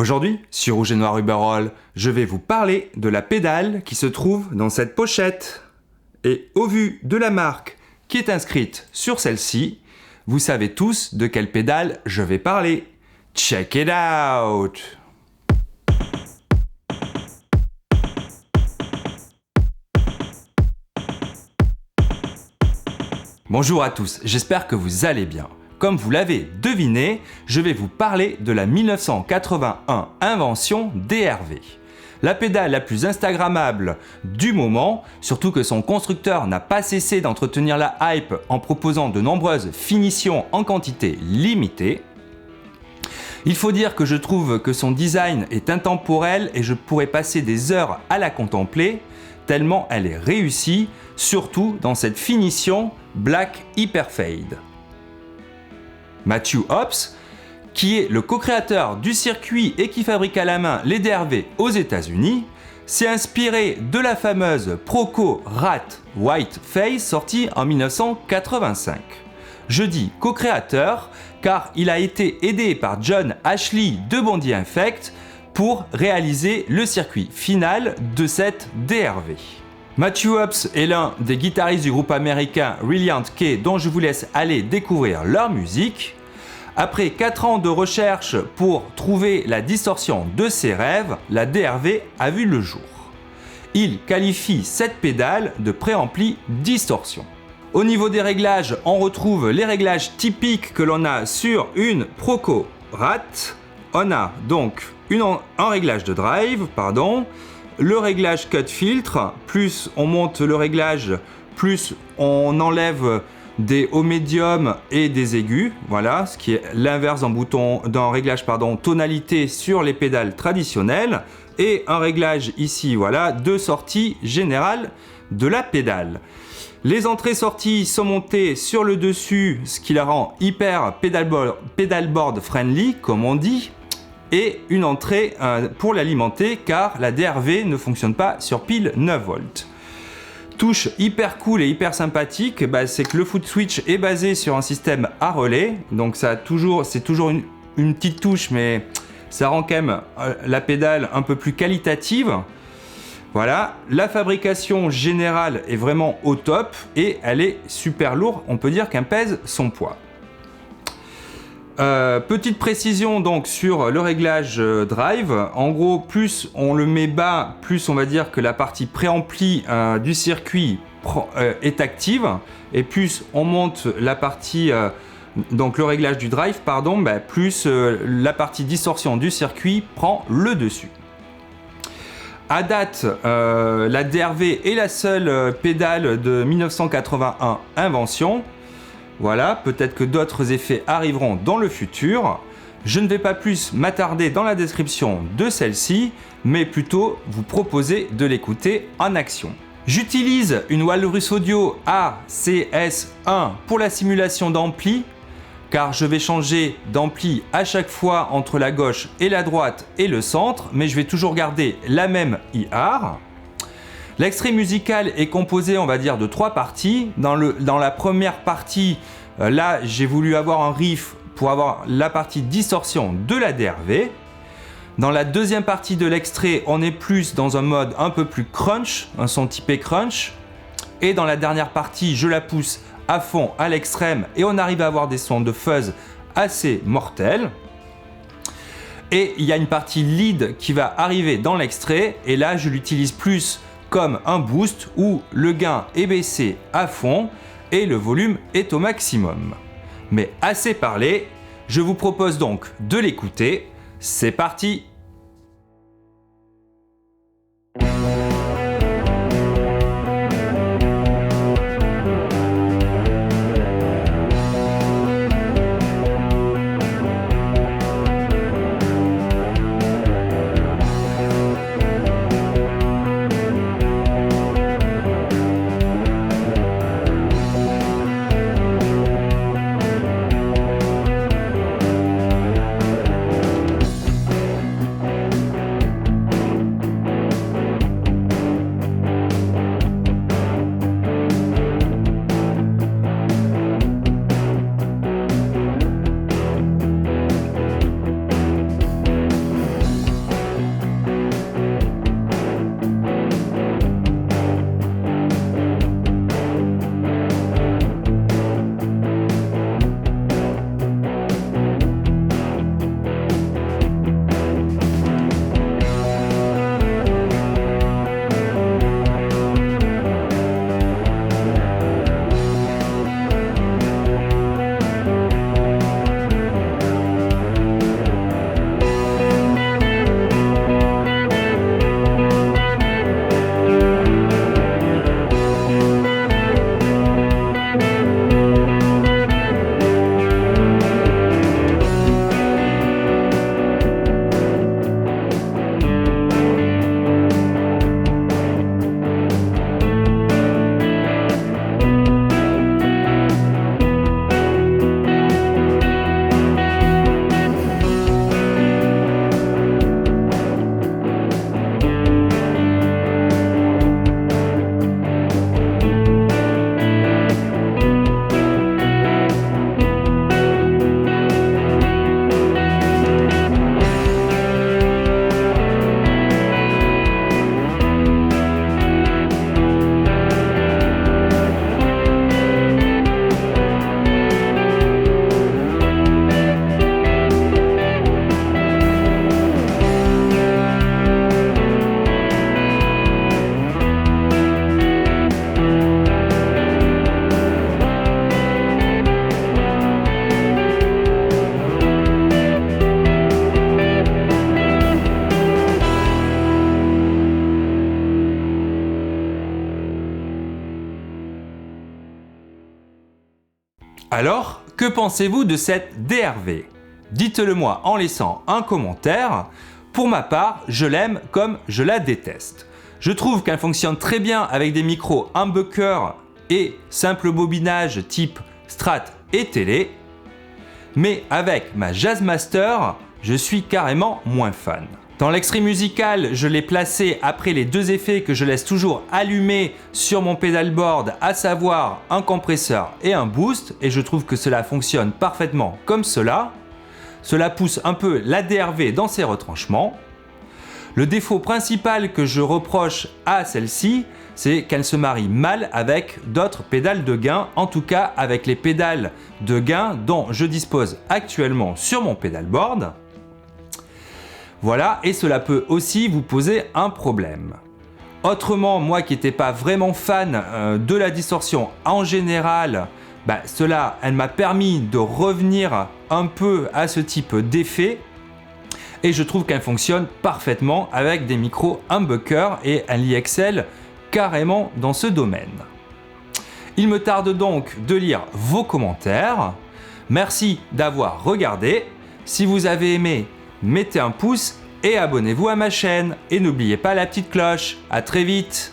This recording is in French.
Aujourd'hui, sur Rouge et Noir Uberroll, je vais vous parler de la pédale qui se trouve dans cette pochette. Et au vu de la marque qui est inscrite sur celle-ci, vous savez tous de quelle pédale je vais parler. Check it out! Bonjour à tous, j'espère que vous allez bien. Comme vous l'avez deviné, je vais vous parler de la 1981 invention DRV. La pédale la plus instagrammable du moment, surtout que son constructeur n'a pas cessé d'entretenir la hype en proposant de nombreuses finitions en quantité limitée. Il faut dire que je trouve que son design est intemporel et je pourrais passer des heures à la contempler, tellement elle est réussie, surtout dans cette finition Black Hyper Fade. Matthew Hobbs, qui est le co-créateur du circuit et qui fabrique à la main les DRV aux États-Unis, s'est inspiré de la fameuse Proco Rat White Face sortie en 1985. Je dis co-créateur car il a été aidé par John Ashley de Bondi Infect pour réaliser le circuit final de cette DRV. Matthew Hobbs est l'un des guitaristes du groupe américain Reliant K dont je vous laisse aller découvrir leur musique. Après 4 ans de recherche pour trouver la distorsion de ses rêves, la DRV a vu le jour. Il qualifie cette pédale de préampli distorsion. Au niveau des réglages, on retrouve les réglages typiques que l'on a sur une Proco Rat. On a donc un réglage de drive, le réglage cut filtre, plus on monte le réglage, plus on enlève des hauts médiums et des aigus, voilà, ce qui est l'inverse d'un réglage tonalité sur les pédales traditionnelles, et un réglage ici, voilà, de sortie générale de la pédale. Les entrées-sorties sont montées sur le dessus, ce qui la rend hyper pedalboard friendly, comme on dit, et une entrée pour l'alimenter car la DRV ne fonctionne pas sur pile 9 volts. Touche hyper cool et hyper sympathique, c'est que le foot switch est basé sur un système à relais, donc c'est toujours une petite touche, mais ça rend quand même la pédale un peu plus qualitative. Voilà, la fabrication générale est vraiment au top et elle est super lourde, on peut dire qu'elle pèse son poids. Petite précision donc sur le réglage drive, en gros plus on le met bas, plus on va dire que la partie préampli du circuit est active, et plus on monte la partie, donc le réglage du drive plus la partie distorsion du circuit prend le dessus. À date, la DRV est la seule pédale de 1981 invention. Voilà, peut-être que d'autres effets arriveront dans le futur. Je ne vais pas plus m'attarder dans la description de celle-ci, mais plutôt vous proposer de l'écouter en action. J'utilise une Walrus Audio ACS1 pour la simulation d'ampli, car je vais changer d'ampli à chaque fois entre la gauche et la droite et le centre, mais je vais toujours garder la même IR. L'extrait musical est composé, on va dire, de 3 parties. Dans la première partie, là, j'ai voulu avoir un riff pour avoir la partie distorsion de la DRV. Dans la deuxième partie de l'extrait, on est plus dans un mode un peu plus crunch, un son typé crunch. Et dans la dernière partie, je la pousse à fond à l'extrême et on arrive à avoir des sons de fuzz assez mortels. Et il y a une partie lead qui va arriver dans l'extrait et là, je l'utilise plus comme un boost où le gain est baissé à fond et le volume est au maximum. Mais assez parlé, je vous propose donc de l'écouter. C'est parti! Alors, que pensez-vous de cette DRV? Dites-le moi en laissant un commentaire. Pour ma part, je l'aime comme je la déteste. Je trouve qu'elle fonctionne très bien avec des micros humbucker et simple bobinage type Strat et télé. Mais avec ma Jazzmaster, je suis carrément moins fan. Dans l'extrait musical, je l'ai placé après les deux effets que je laisse toujours allumés sur mon pedalboard, à savoir un compresseur et un boost, et je trouve que cela fonctionne parfaitement comme cela. Cela pousse un peu la DRV dans ses retranchements. Le défaut principal que je reproche à celle-ci, c'est qu'elle se marie mal avec d'autres pédales de gain, en tout cas avec les pédales de gain dont je dispose actuellement sur mon pedalboard. Voilà, et cela peut aussi vous poser un problème. Autrement, moi qui n'étais pas vraiment fan de la distorsion en général, elle m'a permis de revenir un peu à ce type d'effet. Et je trouve qu'elle fonctionne parfaitement avec des micros humbucker et elle y excelle carrément dans ce domaine. Il me tarde donc de lire vos commentaires. Merci d'avoir regardé. Si vous avez aimé, mettez un pouce et abonnez-vous à ma chaîne. Et n'oubliez pas la petite cloche. À très vite.